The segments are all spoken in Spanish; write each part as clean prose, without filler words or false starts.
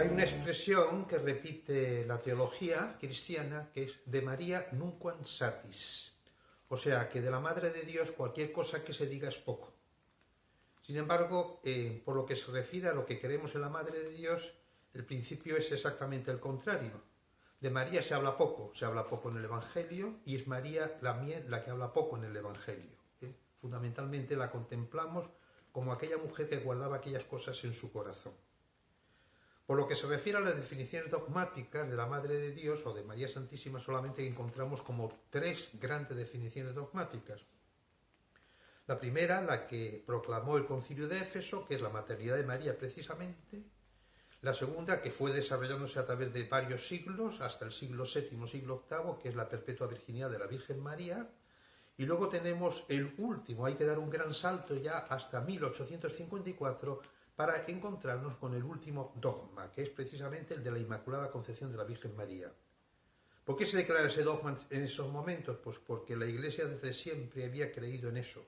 Hay una expresión que repite la teología cristiana que es de María nunquam satis, o sea que de la Madre de Dios cualquier cosa que se diga es poco. Sin embargo, por lo que se refiere a lo que queremos en la Madre de Dios, el principio es exactamente el contrario. De María se habla poco en el Evangelio, y es María la que habla poco en el Evangelio. Fundamentalmente la contemplamos como aquella mujer que guardaba aquellas cosas en su corazón. Por lo que se refiere a las definiciones dogmáticas de la Madre de Dios o de María Santísima, solamente encontramos como tres grandes definiciones dogmáticas. La primera, la que proclamó el Concilio de Éfeso, que es la maternidad de María precisamente. La segunda, que fue desarrollándose a través de varios siglos, hasta el siglo VII, siglo VIII, que es la perpetua virginidad de la Virgen María. Y luego tenemos el último, hay que dar un gran salto ya hasta 1854, para encontrarnos con el último dogma, que es precisamente el de la Inmaculada Concepción de la Virgen María. ¿Por qué se declara ese dogma en esos momentos? Pues porque la Iglesia desde siempre había creído en eso.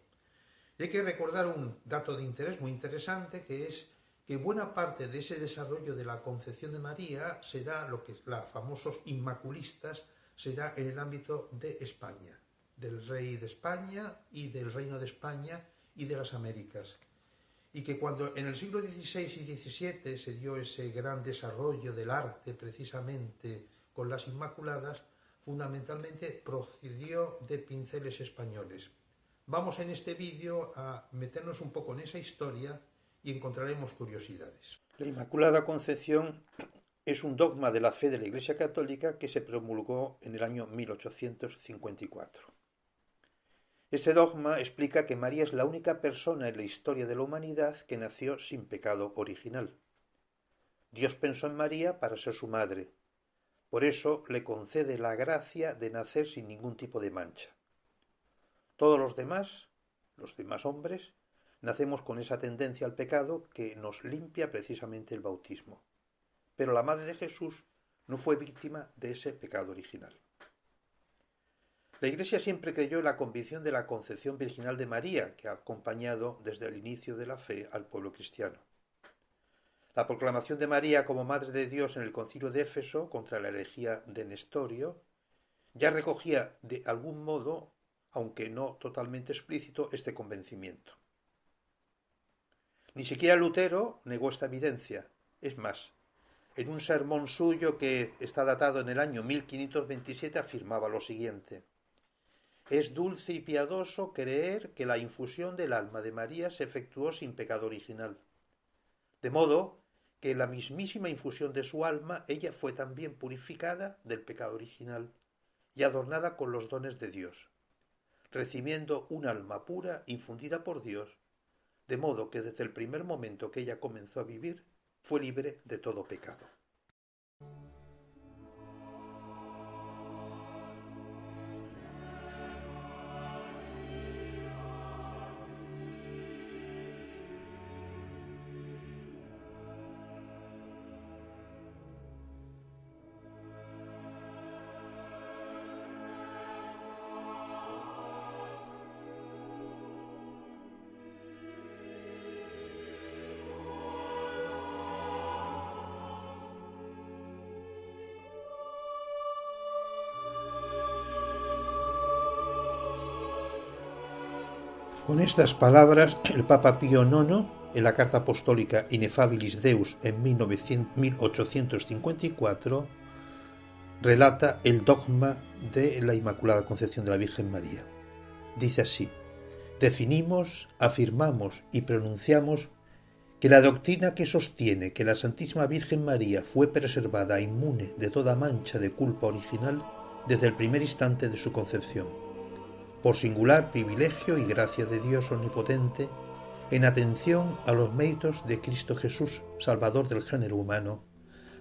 Y hay que recordar un dato de interés muy interesante, que es que buena parte de ese desarrollo de la Concepción de María se da, lo que los famosos inmaculistas, se da en el ámbito de España, del rey de España y del reino de España y de las Américas. Y que cuando en el siglo XVI y XVII se dio ese gran desarrollo del arte precisamente con las Inmaculadas, fundamentalmente procedió de pinceles españoles. Vamos en este vídeo a meternos un poco en esa historia y encontraremos curiosidades. La Inmaculada Concepción es un dogma de la fe de la Iglesia Católica que se promulgó en el año 1854. Este dogma explica que María es la única persona en la historia de la humanidad que nació sin pecado original. Dios pensó en María para ser su madre. Por eso le concede la gracia de nacer sin ningún tipo de mancha. Todos los demás hombres, nacemos con esa tendencia al pecado que nos limpia precisamente el bautismo. Pero la Madre de Jesús no fue víctima de ese pecado original. La Iglesia siempre creyó en la convicción de la concepción virginal de María, que ha acompañado desde el inicio de la fe al pueblo cristiano. La proclamación de María como Madre de Dios en el Concilio de Éfeso, contra la herejía de Nestorio, ya recogía de algún modo, aunque no totalmente explícito, este convencimiento. Ni siquiera Lutero negó esta evidencia. Es más, en un sermón suyo que está datado en el año 1527 afirmaba lo siguiente: «Es dulce y piadoso creer que la infusión del alma de María se efectuó sin pecado original. De modo que en la mismísima infusión de su alma ella fue también purificada del pecado original y adornada con los dones de Dios, recibiendo un alma pura infundida por Dios, de modo que desde el primer momento que ella comenzó a vivir fue libre de todo pecado». Con estas palabras, el Papa Pío IX, en la Carta Apostólica Ineffabilis Deus en 1854, relata el dogma de la Inmaculada Concepción de la Virgen María. Dice así: definimos, afirmamos y pronunciamos que la doctrina que sostiene que la Santísima Virgen María fue preservada inmune de toda mancha de culpa original desde el primer instante de su concepción, por singular privilegio y gracia de Dios omnipotente, en atención a los méritos de Cristo Jesús, Salvador del género humano,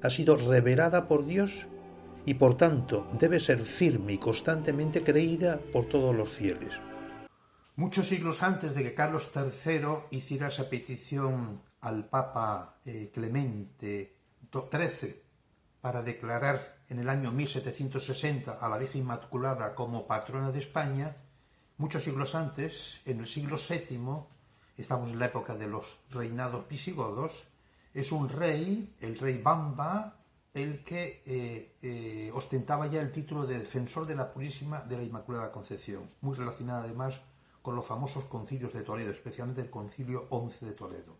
ha sido revelada por Dios y por tanto debe ser firme y constantemente creída por todos los fieles. Muchos siglos antes de que Carlos III hiciera esa petición al Papa Clemente XIII para declarar en el año 1760 a la Virgen Inmaculada como patrona de España, muchos siglos antes, en el siglo VII, estamos en la época de los reinados visigodos, Es un rey, el rey Bamba, el que ostentaba ya el título de defensor de la Purísima de la Inmaculada Concepción, muy relacionada además con los famosos concilios de Toledo, especialmente el concilio 11 de Toledo.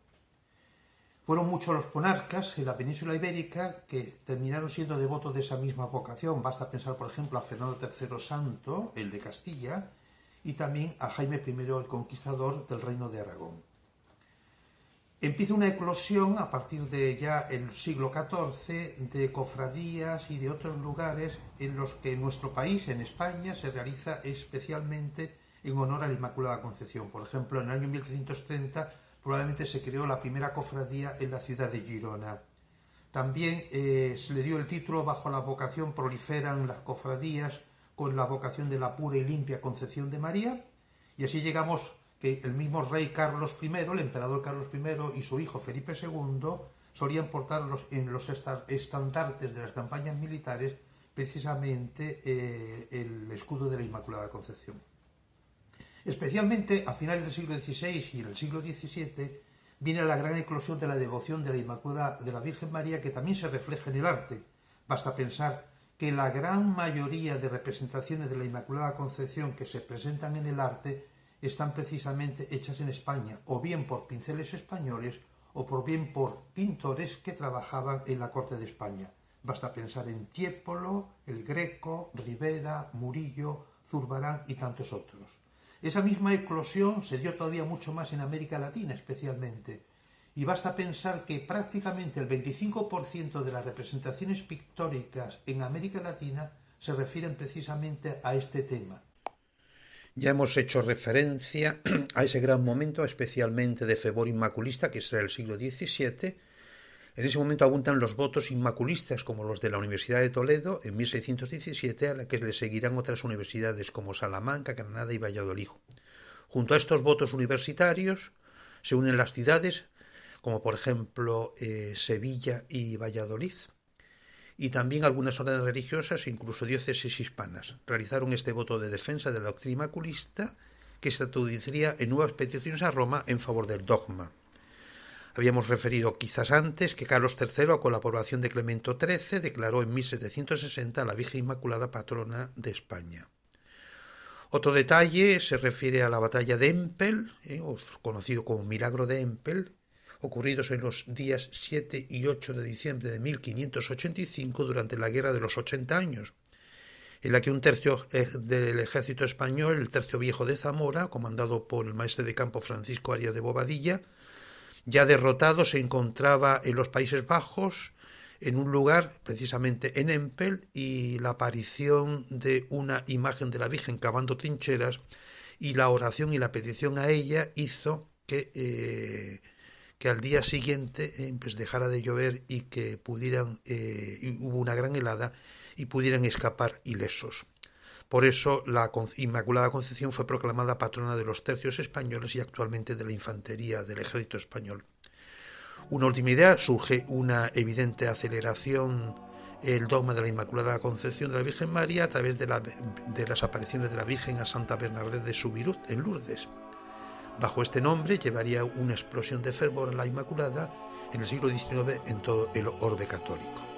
Fueron muchos los monarcas en la península ibérica que terminaron siendo devotos de esa misma vocación. Basta pensar, por ejemplo, a Fernando III Santo, el de Castilla, y también a Jaime I el Conquistador del Reino de Aragón. Empieza una eclosión a partir de ya el siglo XIV de cofradías y de otros lugares en los que en nuestro país, en España, se realiza especialmente en honor a la Inmaculada Concepción. Por ejemplo, en el año 1330 probablemente se creó la primera cofradía en la ciudad de Girona. También se le dio el título bajo la vocación, proliferan las cofradías con la vocación de la pura y limpia Concepción de María, y así llegamos que el mismo rey Carlos I, el emperador Carlos I y su hijo Felipe II solían portar en los estandartes de las campañas militares precisamente el escudo de la Inmaculada Concepción. Especialmente a finales del siglo XVI y en el siglo XVII viene la gran eclosión de la devoción de la Inmaculada de la Virgen María, que también se refleja en el arte. Basta pensar que la gran mayoría de representaciones de la Inmaculada Concepción que se presentan en el arte están precisamente hechas en España, o bien por pinceles españoles, o por bien por pintores que trabajaban en la corte de España. Basta pensar en Tiepolo, el Greco, Rivera, Murillo, Zurbarán y tantos otros. Esa misma eclosión se dio todavía mucho más en América Latina especialmente, y basta pensar que prácticamente el 25% de las representaciones pictóricas en América Latina se refieren precisamente a este tema. Ya hemos hecho referencia a ese gran momento, especialmente de fervor inmaculista, que será el siglo XVII. En ese momento abundan los votos inmaculistas, como los de la Universidad de Toledo en 1617, a la que le seguirán otras universidades como Salamanca, Granada y Valladolid. Junto a estos votos universitarios se unen las ciudades, como por ejemplo Sevilla y Valladolid, y también algunas órdenes religiosas e incluso diócesis hispanas. Realizaron este voto de defensa de la doctrina inmaculista, que se traduciría en nuevas peticiones a Roma en favor del dogma. Habíamos referido quizás antes que Carlos III, con la aprobación de Clemente XIII, declaró en 1760 a la Virgen Inmaculada patrona de España. Otro detalle se refiere a la batalla de Empel, conocido como Milagro de Empel, ocurridos en los días 7 y 8 de diciembre de 1585 durante la Guerra de los 80 años, en la que un tercio del ejército español, el Tercio Viejo de Zamora, comandado por el maestre de campo Francisco Arias de Bobadilla, ya derrotado, se encontraba en los Países Bajos, en un lugar, precisamente en Empel, y la aparición de una imagen de la Virgen cavando trincheras y la oración y la petición a ella hizo que al día siguiente pues dejara de llover y que hubo una gran helada y pudieran escapar ilesos. Por eso la Inmaculada Concepción fue proclamada patrona de los tercios españoles y actualmente de la infantería del ejército español. Una última idea: surge una evidente aceleración el dogma de la Inmaculada Concepción de la Virgen María a través de las apariciones de la Virgen a Santa Bernadette de Subirut en Lourdes. Bajo este nombre llevaría una explosión de fervor a la Inmaculada en el siglo XIX en todo el orbe católico.